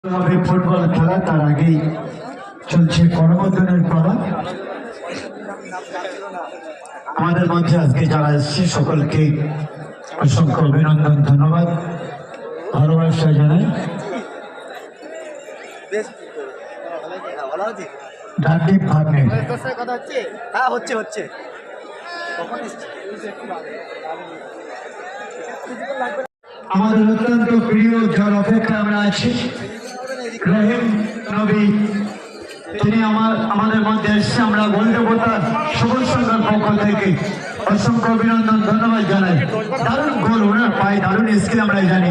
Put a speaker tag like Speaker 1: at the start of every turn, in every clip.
Speaker 1: Football খেলা তার আগেই চলছে করমর্দনের পালা। আমাদের মধ্যে আজকে যারা এসছে সকলকে অসংখ্য অভিনন্দন, ধন্যবাদ, ভালোবাসা জানাই। ডাকদীপ ভাগ্নে আমাদের অত্যন্ত প্রিয়, যার অপেক্ষা আমরা আছি, রহিম নবী, তিনি আমাদের মধ্যে এসছে। আমরা গোলদেবতা সুবল সংঘের পক্ষ থেকে অসংখ্য অভিনন্দন, ধন্যবাদ জানাই। দারুণ গোল, ওনার পায়ে দারুণ স্কিল আমরা জানি।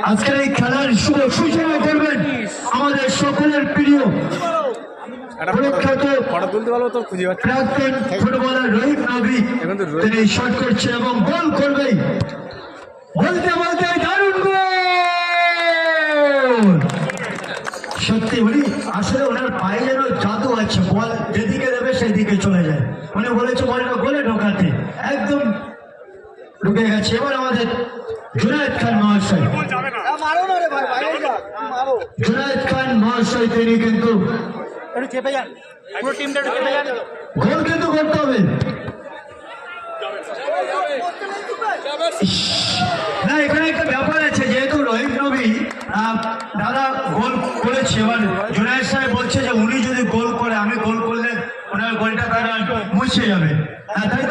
Speaker 1: আজকের এই খেলার শুভ সূচনা করবেন আমাদের সকলের প্রিয় প্রখ্যাত প্রাক্তন ফুটবলার রহিম নবী। তিনি শট করছে এবং গোল করবে। বলতে বলতে দারুণ গোল! সত্যি উনি আসলে ওনার পায়ে যেন জাদু আছে, বল যেদিকে দেবে সেদিকে চলে যায়। উনি বলেছে বলটা গোলে ঢোকাতে, একদম ঢুকে গেছে। এবার আমাদের জুনায়েদ খান মহাশয়, জুনায়েদ খান মহাশয় তিনি কিন্তু গোল কিন্তু করতে হবে না। এখানে একটা ব্যাপার আছে, যেহেতু রহিম নবী দাদা গোল করেছে, এবার জুনায়েদ সাহেব বলছে যে উনি যদি গোল করে, আমি গোল করলে ওনার গোলটা তারা মুছে যাবে, তাই তো?